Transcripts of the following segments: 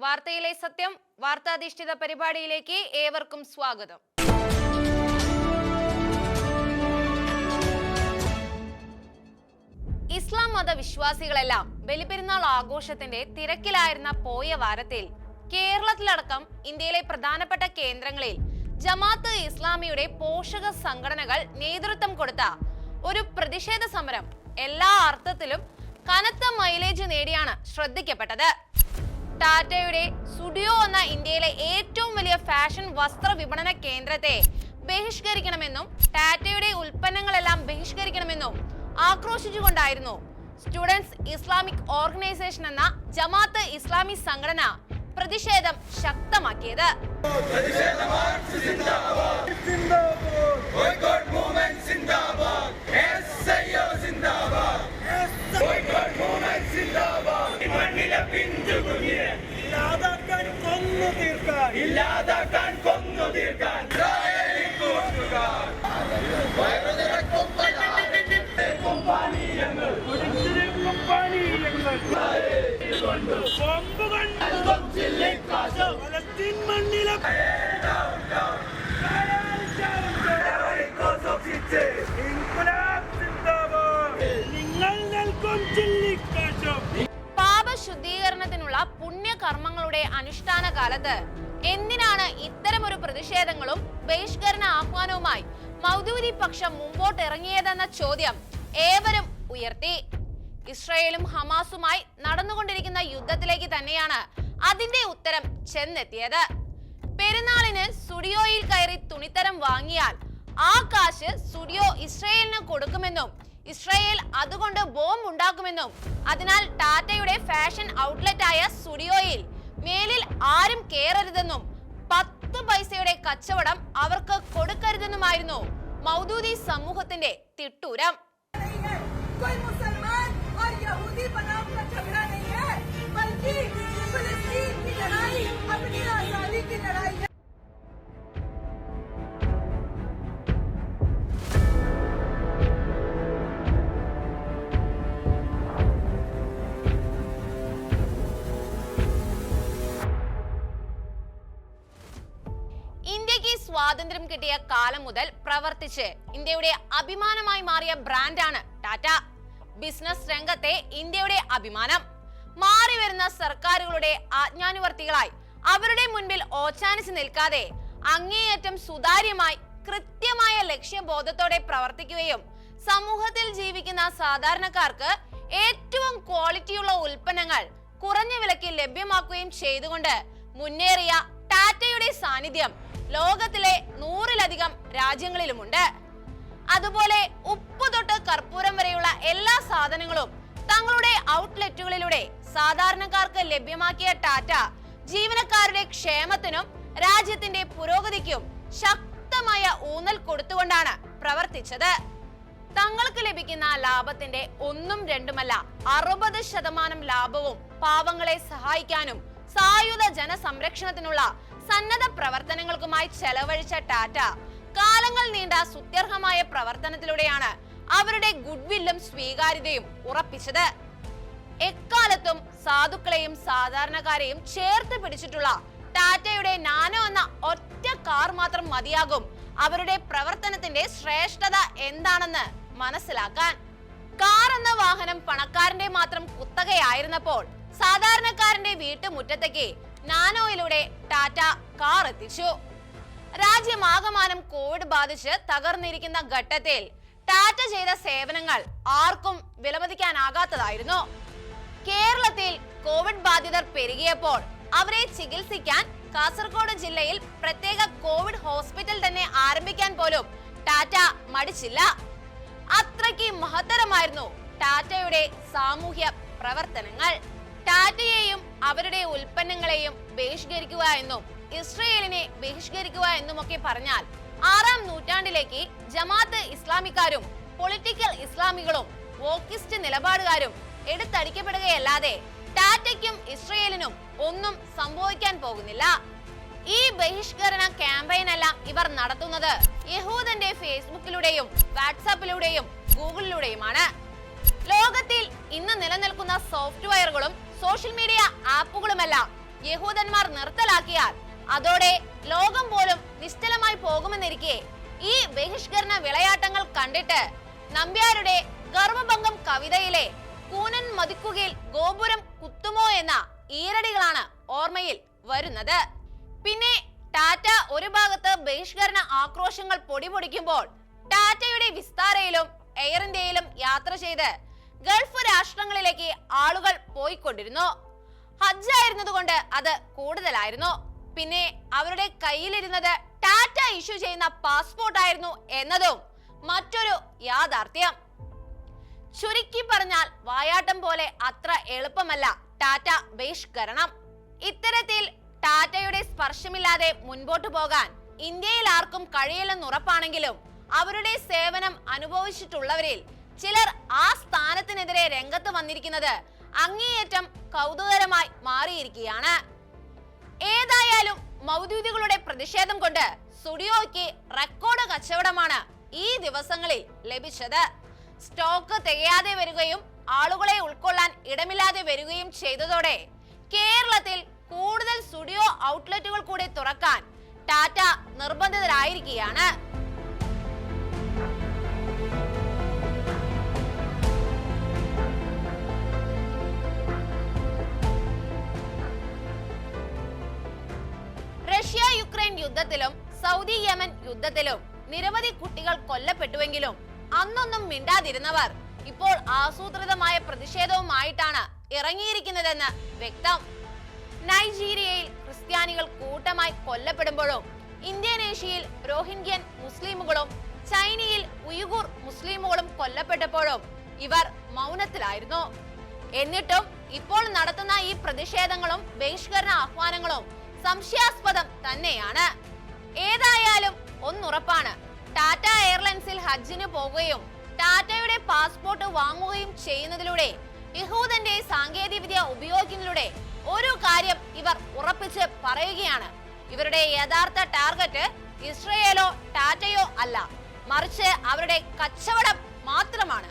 വാർത്തയിലെ സത്യം വാർത്താധിഷ്ഠിത പരിപാടിയിലേക്ക് ഏവർക്കും സ്വാഗതം. ഇസ്ലാം മത വിശ്വാസികളെല്ലാം ബലിപെരുന്നാൾ ആഘോഷത്തിന്റെ തിരക്കിലായിരുന്ന പോയ വാരത്തിൽ കേരളത്തിലടക്കം ഇന്ത്യയിലെ പ്രധാനപ്പെട്ട കേന്ദ്രങ്ങളിൽ ജമാഅത്ത് ഇസ്ലാമിയുടെ പോഷക സംഘടനകൾ നേതൃത്വം കൊടുത്ത ഒരു പ്രതിഷേധ സമരം എല്ലാ അർത്ഥത്തിലും കനത്ത മൈലേജ് നേടിയാണ് ശ്രദ്ധിക്കപ്പെട്ടത്. ടാറ്റയുടെ സ്റ്റുഡിയോ എന്ന ഇന്ത്യയിലെ ഏറ്റവും വലിയ ഫാഷൻ വസ്ത്ര വിപണന കേന്ദ്രത്തെ ബഹിഷ്കരിക്കണമെന്നും ടാറ്റയുടെ ഉൽപ്പന്നങ്ങളെല്ലാം ബഹിഷ്കരിക്കണമെന്നും ആക്രോശിച്ചുകൊണ്ടായിരുന്നു സ്റ്റുഡൻസ് ഇസ്ലാമിക് ഓർഗനൈസേഷൻ എന്ന ജമാഅത്ത് ഇസ്ലാമി സംഘടന പ്രതിഷേധം ശക്തമാക്കിയത്. പാപശുദ്ധീകരണത്തിനുള്ള പുണ്യകർമ്മങ്ങളുടെ അനുഷ്ഠാന കാലത്ത് എന്തിനാണ് ഇത്തരമൊരു പ്രതിഷേധങ്ങളും ബഹിഷ്കരണ ആഹ്വാനവുമായി മൗദൂദി പക്ഷം മുമ്പോട്ടിറങ്ങിയതെന്ന ചോദ്യം ഏവരും ഉയർത്തി. ഇസ്രായേലും ഹമാസുമായി നടന്നുകൊണ്ടിരിക്കുന്ന യുദ്ധത്തിലേക്ക് തന്നെയാണ് അതിന്റെ ഉത്തരം ചെന്നെത്തിയത്. പെരുന്നാളിന് സ്റ്റുഡിയോയിൽ കയറി തുണിത്തരം വാങ്ങിയാൽ ആ കാശ് സ്റ്റുഡിയോ ഇസ്രായേലിന് കൊടുക്കുമെന്നും ഇസ്രായേൽ അതുകൊണ്ട് ബോംബ് ഉണ്ടാക്കുമെന്നും അതിനാൽ ടാറ്റയുടെ ഫാഷൻ ഔട്ട്ലെറ്റ് ആയ സ്റ്റുഡിയോയിൽ മേലിൽ ആരും കേറരുതെന്നും 10 പൈസയുടെ കച്ചവടം അവർക്ക് കൊടുക്കരുതെന്നുമായിരുന്നു മൗദൂദി സമൂഹത്തിന്റെ തിട്ടൂരം. ഇന്ത്യക്ക് സ്വാതന്ത്ര്യം കിട്ടിയ കാലം മുതൽ പ്രവർത്തിച്ച് ഇന്ത്യയുടെ അഭിമാനമായി മാറിയ ബ്രാൻഡാണ് ടാറ്റ. ബിസിനസ് രംഗത്തെ ഇന്ത്യയുടെ അഭിമാനം. മാറി വരുന്ന സർക്കാരുകളുടെ ആജ്ഞാനുവർത്തികളായി അവരുടെ മുൻപിൽ ഓച്ചാനിച്ച് നിൽക്കാതെ അങ്ങേയറ്റം സുതാര്യമായി കൃത്യമായ ലക്ഷ്യബോധത്തോടെ പ്രവർത്തിക്കുകയും സമൂഹത്തിൽ ജീവിക്കുന്ന സാധാരണക്കാർക്ക് ഏറ്റവും ക്വാളിറ്റിയുള്ള ഉൽപ്പന്നങ്ങൾ കുറഞ്ഞ വിലയ്ക്ക് ലഭ്യമാക്കുകയും ചെയ്തുകൊണ്ട് മുന്നേറിയ ടാറ്റയുടെ സാന്നിധ്യം ലോകത്തിലെ 100-ലധികം രാജ്യങ്ങളിലുമുണ്ട്. അതുപോലെ ഉപ്പ് തൊട്ട് കർപ്പൂരം വരെയുള്ള എല്ലാ സാധനങ്ങളും തങ്ങളുടെ ഔട്ട്ലെറ്റുകളിലൂടെ സാധാരണക്കാർക്ക് ലഭ്യമാക്കിയ ടാറ്റ ജീവനക്കാരുടെ ക്ഷേമത്തിനും രാജ്യത്തിന്റെ പുരോഗതിക്കും ശക്തമായ ഊന്നൽ കൊടുത്തുകൊണ്ടാണ് പ്രവർത്തിച്ചത്. തങ്ങൾക്ക് ലഭിക്കുന്ന ലാഭത്തിന്റെ 1-2 60% ലാഭവും പാവങ്ങളെ സഹായിക്കാനും സായുധ ജനസംരക്ഷണത്തിനുള്ള സന്നദ്ധ പ്രവർത്തനങ്ങൾക്കുമായി ചെലവഴിച്ച ടാറ്റ കാലങ്ങൾ നീണ്ട സുത്യർഹമായ പ്രവർത്തനത്തിലൂടെയാണ് അവരുടെ ഗുഡ്വില്ലും സ്വീകാര്യതയും ഉറപ്പിച്ചത്. എക്കാലത്തും സാധുക്കളെയും സാധാരണക്കാരെയും ചേർത്ത് പിടിച്ചിട്ടുള്ള ടാറ്റയുടെ നാനോ എന്ന ഒറ്റ കാർ മാത്രം മതിയാകും അവരുടെ പ്രവർത്തനത്തിന്റെ ശ്രേഷ്ഠത എന്താണെന്ന് മനസ്സിലാക്കാൻ. കാർ എന്ന വാഹനം പണക്കാരന്റെ മാത്രം കുത്തകയായിരുന്നപ്പോൾ സാധാരണക്കാരന്റെ വീട്ടുമുറ്റത്തേക്ക് നാനോയിലൂടെ ടാറ്റ കാർ എത്തിച്ചു. രാജ്യമാകമാനം കോവിഡ് ബാധിച്ച് തകർന്നിരിക്കുന്ന ഘട്ടത്തിൽ ടാറ്റ ചെയ്ത സേവനങ്ങൾ ആർക്കും വിലമതിക്കാനാകാത്തതായിരുന്നു. കേരളത്തിൽ കോവിഡ് ബാധിതർ പെരുകിയപ്പോൾ അവരെ ചികിത്സിക്കാൻ കാസർഗോഡ് ജില്ലയിൽ പ്രത്യേക കോവിഡ് ഹോസ്പിറ്റൽ തന്നെ ആരംഭിക്കാൻ പോലും ടാറ്റ മടിച്ചില്ല. അത്രയ്ക്ക് മഹത്തരമായിരുന്നു ടാറ്റയുടെ സാമൂഹ്യ പ്രവർത്തനങ്ങൾ. ടാറ്റയെയും അവരുടെ ഉൽപ്പന്നങ്ങളെയും ബഹിഷ്കരിക്കുക എന്നും ഇസ്രായേലിനെ ബഹിഷ്കരിക്കുക എന്നുമൊക്കെ പറഞ്ഞാൽ 6-ാം നൂറ്റാണ്ടിലേക്ക് ജമാഅത്ത് ഇസ്ലാമിക്കാരും പൊളിറ്റിക്കൽ ഇസ്ലാമികളും വോക്കിസ്റ്റ് നിലപാടുകാരും എടുത്തടിക്കപ്പെടുകയല്ലാതെ ടാറ്റയ്ക്കും ഇസ്രായേലിനും ഒന്നും സംഭവിക്കാൻ പോകുന്നില്ല. ഈ ബഹിഷ്കരണ ക്യാമ്പയിൻ എല്ലാം ഇവർ നടത്തുന്നത് യഹൂദന്റെ ഫേസ്ബുക്കിലൂടെയും വാട്സാപ്പിലൂടെയും ഗൂഗിളിലൂടെയുമാണ്. ലോകത്തിൽ ഇന്ന് നിലനിൽക്കുന്ന സോഫ്റ്റ്വെയറുകളും സോഷ്യൽ മീഡിയ ആപ്പുകളുമെല്ലാം യഹൂദന്മാർ നിർത്തലാക്കിയാൽ അതോടെ ലോകം പോലും നിശ്ചലമായി പോകുമെന്നിരിക്കെ ഈ ബഹിഷ്കരണ വിളയാട്ടങ്ങൾ കണ്ടിട്ട് നമ്പ്യാരുടെ ഗർവഭംഗം കവിതയിലെ കൂനൻ മതിക്കുകയിൽ ഗോപുരം കുത്തുമോ എന്ന ഈരടികളാണ് ഓർമ്മയിൽ വരുന്നത്. പിന്നെ ടാറ്റ ഒരു ഭാഗത്ത് ബഹിഷ്കരണ ആക്രോശങ്ങൾ പൊടിപൊടിക്കുമ്പോൾ ടാറ്റയുടെ വിസ്താരയിലും എയർ ഇന്ത്യയിലും യാത്ര ചെയ്ത് ഗൾഫ് രാഷ്ട്രങ്ങളിലേക്ക് ആളുകൾ പോയിക്കൊണ്ടിരുന്നു. ഹജ്ജ് ആയിരുന്നതുകൊണ്ട് അത് കൂടുതലായിരുന്നു. പിന്നെ അവരുടെ കയ്യിലിരുന്നത് ടാറ്റ ഇഷ്യൂ ചെയ്യുന്ന പാസ്പോർട്ട് ആയിരുന്നു എന്നതും മറ്റൊരു യാഥാർത്ഥ്യം. ചുരുക്കി പറഞ്ഞാൽ വായാട്ടം പോലെ അത്ര എളുപ്പമല്ല ടാറ്റ ബഹിഷ്കരണം. ഇത്തരത്തിൽ ടാറ്റയുടെ സ്പർശമില്ലാതെ മുൻപോട്ടു പോകാൻ ഇന്ത്യയിൽ ആർക്കും കഴിയില്ലെന്ന് ഉറപ്പാണെങ്കിലും അവരുടെ സേവനം അനുഭവിച്ചിട്ടുള്ളവരിൽ ചിലർ ആ സ്ഥാനത്തിനെതിരെ രംഗത്ത് വന്നിരിക്കുന്നത് അങ്ങേയറ്റം കൗതുകരമായി മാറിയിരിക്കുകയാണ്. ഏതായാലും മൗദൂദികളുടെ പ്രതിഷേധം കൊണ്ട് സ്റ്റുഡിയോയ്ക്ക് റെക്കോർഡ് കച്ചവടമാണ് ഈ ദിവസങ്ങളിൽ ലഭിച്ചത്. സ്റ്റോക്ക് തികയാതെ വരികയും ആളുകളെ ഉൾക്കൊള്ളാൻ ഇടമില്ലാതെ വരികയും ചെയ്തതോടെ കേരളത്തിൽ കൂടുതൽ സ്റ്റുഡിയോ ഔട്ട്ലെറ്റുകൾ കൂടി തുറക്കാൻ ടാറ്റ നിർബന്ധിതരായിരിക്കുകയാണ്. റഷ്യ യുക്രൈൻ യുദ്ധത്തിലും സൗദി യമൻ യുദ്ധത്തിലും നിരവധി കുട്ടികൾ കൊല്ലപ്പെട്ടുവെങ്കിലും അന്നൊന്നും മിണ്ടാതിരുന്നവർ ഇപ്പോൾ ആസൂത്രിതമായ പ്രതിഷേധവുമായിട്ടാണ് ഇറങ്ങിയിരിക്കുന്നതെന്ന് വ്യക്തം. നൈജീരിയയിൽ ക്രിസ്ത്യാനികൾ കൂട്ടമായി കൊല്ലപ്പെടുമ്പോഴും ഇന്തോനേഷ്യയിൽ റോഹിംഗ്യൻ മുസ്ലിമുകളും ചൈനയിൽ ഉയ്ഗൂർ മുസ്ലിമുകളും കൊല്ലപ്പെട്ടപ്പോഴും ഇവർ മൗനത്തിലായിരുന്നു. എന്നിട്ടും ഇപ്പോൾ നടത്തുന്ന ഈ പ്രതിഷേധങ്ങളും ബഹിഷ്കരണ ആഹ്വാനങ്ങളും സംശയാസ്പദം തന്നെയാണ്. ഏതായാലും ഒന്നുറപ്പാണ്, ടാറ്റ എയർലൈൻസിൽ ഹജ്ജിന് പോകുകയും ടാറ്റയുടെ പാസ്പോർട്ട് വാങ്ങുകയും ചെയ്യുന്നതിലൂടെ യഹൂദന്റെ സാങ്കേതികവിദ്യ ഉപയോഗിക്കുന്നതിലൂടെ ഒരു കാര്യം ഇവർ ഉറപ്പിച്ച് പറയുകയാണ്: ഇവരുടെ യഥാർത്ഥ ടാർഗറ്റ് ഇസ്രയേലോ ടാറ്റയോ അല്ല, മറിച്ച് അവരുടെ കച്ചവടം മാത്രമാണ്.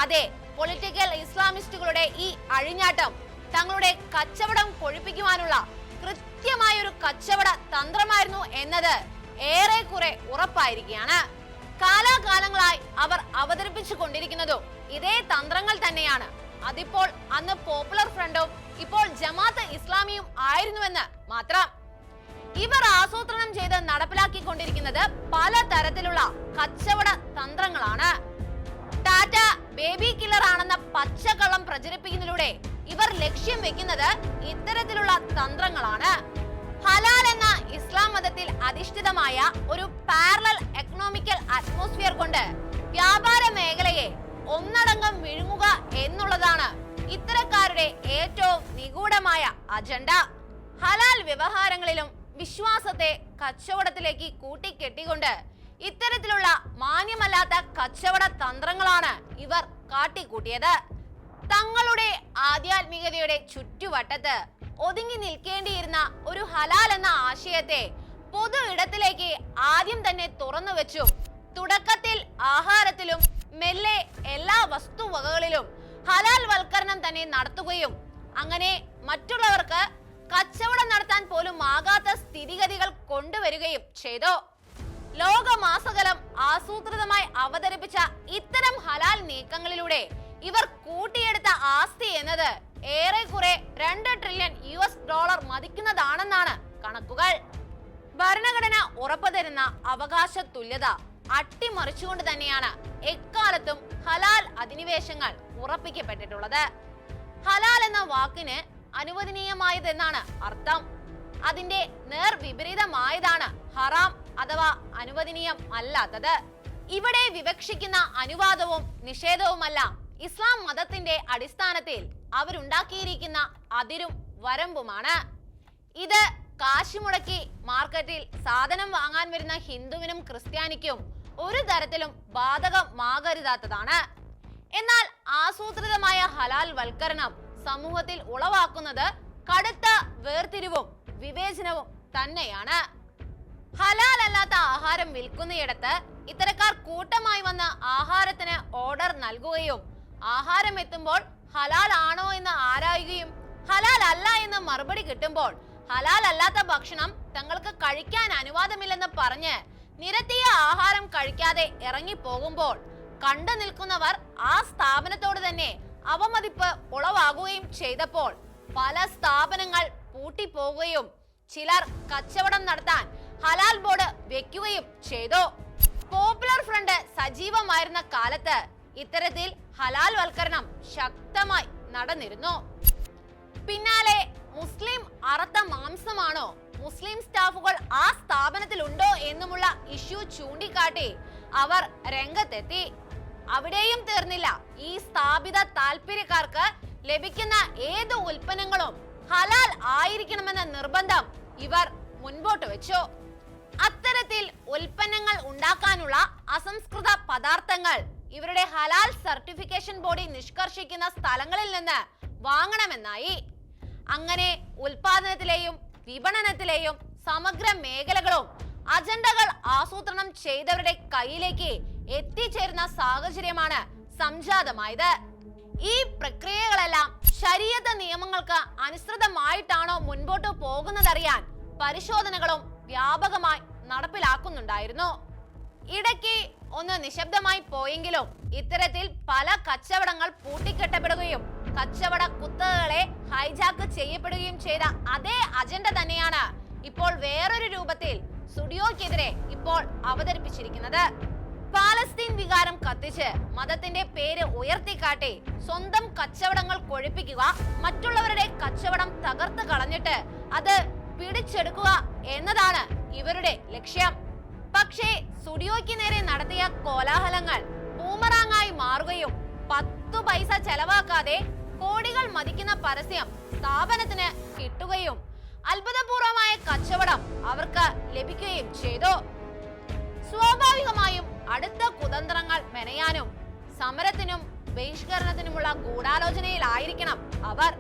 അതെ, പൊളിറ്റിക്കൽ ഇസ്ലാമിസ്റ്റുകളുടെ ഈ അഴിഞ്ഞാട്ടം തങ്ങളുടെ കച്ചവടം കൊഴിപ്പിക്കുവാനുള്ള കൃത്യമായൊരു കച്ചവട തന്ത്രമായിരുന്നു എന്നത് ഏറെക്കുറെ ഉറപ്പായിരിക്കുകയാണ്. കാലാകാലങ്ങളായി അവർ അവതരിപ്പിച്ചു കൊണ്ടിരിക്കുന്നതും ഇതേ തന്ത്രങ്ങൾ തന്നെയാണ്. അതിപ്പോൾ അന്ന് പോപ്പുലർ ഫ്രണ്ടും ഇപ്പോൾ ജമാഅത്ത് ഇസ്ലാമിയും ആയിരുന്നുവെന്ന് മാത്രം. ഇവർ ആസൂത്രണം ചെയ്ത് നടപ്പിലാക്കിക്കൊണ്ടിരിക്കുന്നത് പലതരത്തിലുള്ള കച്ചവട തന്ത്രങ്ങളാണ്. ടാറ്റ ബേബി കില്ലർ ആണെന്ന പച്ചക്കള്ളം പ്രചരിപ്പിക്കുന്നതിലൂടെ ഇവർ ലക്ഷ്യം വെക്കുന്നത് ഇത്തരത്തിലുള്ള തന്ത്രങ്ങളാണ്. ഹലാൽ എന്ന ഇസ്ലാം മതത്തിൽ അധിഷ്ഠിതമായ ഒരു പാരലൽ എക്കണോമിക്കൽ അറ്റ്മോസ്ഫിയർ കൊണ്ട് വ്യാപാര മേഖലയെ ഒന്നടങ്കം വിഴുങ്ങുക എന്നുള്ളതാണ് ഇത്തരക്കാരുടെ ഏറ്റവും നിഗൂഢമായ അജണ്ട. ഹലാൽ വ്യവഹാരങ്ങളിലും വിശ്വാസത്തെ കച്ചവടത്തിലേക്ക് കൂട്ടിക്കെട്ടിക്കൊണ്ട് ഇത്തരത്തിലുള്ള മാന്യമല്ലാത്ത കച്ചവട തന്ത്രങ്ങളാണ് ഇവർ കാട്ടിക്കൂട്ടിയത്. തങ്ങളുടെ ആധ്യാത്മികതയുടെ ചുറ്റുവട്ടത്ത് ഒതുങ്ങി നിൽക്കേണ്ടിയിരുന്ന ഒരു ഹലാൽ എന്ന ആശയത്തെ പൊതു ഇടത്തിലേക്ക് ആദ്യം തന്നെ തുറന്നു വെച്ചു. തുടക്കത്തിൽ ആഹാരത്തിലും മെല്ലെ എല്ലാ വസ്തുവകകളിലും ഹലാൽ വൽക്കരണം തന്നെ നടത്തുകയും അങ്ങനെ മറ്റുള്ളവർക്ക് കച്ചവടം നടത്താൻ പോലും ആകാത്ത സ്ഥിതിഗതികൾ കൊണ്ടുവരികയും ചെയ്തു. ലോകമാസകലം ആസൂത്രിതമായി അവതരിപ്പിച്ച ഇത്തരം ഹലാൽ നീക്കങ്ങളിലൂടെ ഇവർ കൂട്ടിയെടുത്ത ആസ്തി എന്നത് ഏറെക്കുറെ 2 ട്രില്യൺ US$ മതിക്കുന്നതാണെന്നാണ് കണക്കുകൾ. ഭരണഘടന ഉറപ്പു തരുന്ന അവകാശ തുല്യത അട്ടിമറിച്ചുകൊണ്ട് തന്നെയാണ് എക്കാലത്തും ഹലാൽ അധിനിവേശങ്ങൾ ഉറപ്പിക്കപ്പെട്ടിട്ടുള്ളത്. ഹലാൽ എന്ന വാക്കിന് അനുവദനീയമായതെന്നാണ് അർത്ഥം. അതിന്റെ നേർ വിപരീതമായതാണ് ഹറാം അഥവാ അനുവദനീയം അല്ലാത്തത്. ഇവിടെ വിവക്ഷിക്കുന്ന അനുവാദവും നിഷേധവുമെല്ലാം ഇസ്ലാം മതത്തിന്റെ അടിസ്ഥാനത്തിൽ അവരുണ്ടാക്കിയിരിക്കുന്ന അതിരും വരമ്പുമാണ്. ഇത് കാശ് മുടക്കി മാർക്കറ്റിൽ സാധനം വാങ്ങാൻ വരുന്ന ഹിന്ദുവിനും ക്രിസ്ത്യാനിക്കും ഒരു തരത്തിലും ബാധകമാകരുതാത്തതാണ്. എന്നാൽ ആസൂത്രിതമായ ഹലാൽ വൽക്കരണം സമൂഹത്തിൽ ഉളവാക്കുന്നത് കടുത്ത വേർതിരിവും വിവേചനവും തന്നെയാണ്. ഹലാൽ അല്ലാത്ത ആഹാരം വിൽക്കുന്നയിടത്ത് ഇത്തരക്കാർ കൂട്ടമായി വന്ന് ആഹാരത്തിന് ഓർഡർ നൽകുകയും ആഹാരം എത്തുമ്പോൾ ഹലാൽ ആണോ എന്ന് ആരായുകയും ഹലാൽ അല്ല എന്ന് മറുപടി കിട്ടുമ്പോൾ ഹലാൽ അല്ലാത്ത ഭക്ഷണം തങ്ങൾക്ക് കഴിക്കാൻ അനുവാദമില്ലെന്ന് പറഞ്ഞ് നിരത്തിയ ആഹാരം കഴിക്കാതെ ഇറങ്ങിപ്പോകുമ്പോൾ കണ്ടു നിൽക്കുന്നവർ ആ സ്ഥാപനത്തോട് തന്നെ അവമതിപ്പ് ഉളവാകുകയും ചെയ്തപ്പോൾ പല സ്ഥാപനങ്ങൾ പൂട്ടിപ്പോകുകയും ചിലർ കച്ചവടം നടത്താൻ ഹലാൽ ബോർഡ് വെക്കുകയും ചെയ്തു. പോപ്പുലർ ഫ്രണ്ട് സജീവമായിരുന്ന കാലത്ത് ഇത്തരത്തിൽ ഹലാൽ വൽക്കരണം ശക്തമായി നടന്നിരുന്നു. പിന്നാലെ മുസ്ലിം അറുത്ത മാംസമാണോ, മുസ്ലിം സ്റ്റാഫുകൾ ആ സ്ഥാപനത്തിലുണ്ടോ എന്നുമുള്ള ഇഷ്യൂ ചൂണ്ടിക്കാട്ടി അവർ രംഗത്തെത്തി. അവിടെയും തീർന്നില്ല. ഈ സ്ഥാപിത താല്പര്യക്കാർക്ക് ലഭിക്കുന്ന ഏത് ഉൽപ്പന്നങ്ങളും ഹലാൽ ആയിരിക്കണമെന്ന നിർബന്ധം ഇവർ മുൻപോട്ട് വെച്ചു. അത്തരത്തിൽ ഉൽപ്പന്നങ്ങൾ ഉണ്ടാക്കാനുള്ള അസംസ്കൃത പദാർത്ഥങ്ങൾ ഇവരുടെ ഹലാൽ സർട്ടിഫിക്കേഷൻ ബോഡി നിഷ്കർഷിക്കുന്ന സ്ഥലങ്ങളിൽ നിന്ന് വാങ്ങണമെന്നായി. അങ്ങനെ ഉൽപാദനത്തിലെയും വിപണനത്തിലെയും സമഗ്ര മേഖലകളും അജണ്ടകൾ ആസൂത്രണം ചെയ്തവരുടെ കയ്യിലേക്ക് എത്തിച്ചേരുന്ന സാഹചര്യമാണ് സംജാതമായത്. ഈ പ്രക്രിയകളെല്ലാം ശരീഅത്ത് നിയമങ്ങൾക്ക് അനുസൃതമായിട്ടാണോ മുൻപോട്ട് പോകുന്നതറിയാൻ പരിശോധനകളും വ്യാപകമായി നടപ്പിലാക്കുന്നുണ്ടായിരുന്നു. ഇടയ്ക്ക് ഒന്ന് നിശബ്ദമായി പോയെങ്കിലും ഇത്തരത്തിൽ പല കച്ചവടങ്ങൾ പൂട്ടിക്കെട്ടപ്പെടുകയും കച്ചവട കുത്തകകളെ ഹൈജാക്ക് ചെയ്യപ്പെടുകയും ചെയ്ത അതേ അജണ്ട തന്നെയാണ് ഇപ്പോൾ വേറൊരു രൂപത്തിൽ സ്റ്റുഡിയോക്കെതിരെ ഇപ്പോൾ അവതരിപ്പിച്ചിരിക്കുന്നത്. പാലസ്തീൻ വികാരം കത്തിച്ച് മതത്തിന്റെ പേര് ഉയർത്തിക്കാട്ടി സ്വന്തം കച്ചവടങ്ങൾ കൊഴിപ്പിക്കുക, മറ്റുള്ളവരുടെ കച്ചവടം തകർത്ത് കളഞ്ഞിട്ട് അത് പിടിച്ചെടുക്കുക എന്നതാണ് ഇവരുടെ ലക്ഷ്യം. പക്ഷേ സ്റ്റുഡിയോയ്ക്ക് നേരെ നടത്തിയ കോലാഹലങ്ങൾ ബൂമറാങ്ങായി മാറുകയും 10 പൈസ ചെലവാക്കാതെ കോടികൾ മതിക്കുന്ന പരസ്യം സ്ഥാപനത്തിന് കിട്ടുകയും അത്ഭുതപൂർവമായ കച്ചവടം അവർക്ക് ലഭിക്കുകയും ചെയ്തു. സ്വാഭാവികമായും അടുത്ത കുതന്ത്രങ്ങൾ മെനയാനും സമരത്തിനും ബഹിഷ്കരണത്തിനുമുള്ള ഗൂഢാലോചനയിലായിരിക്കണം അവർ.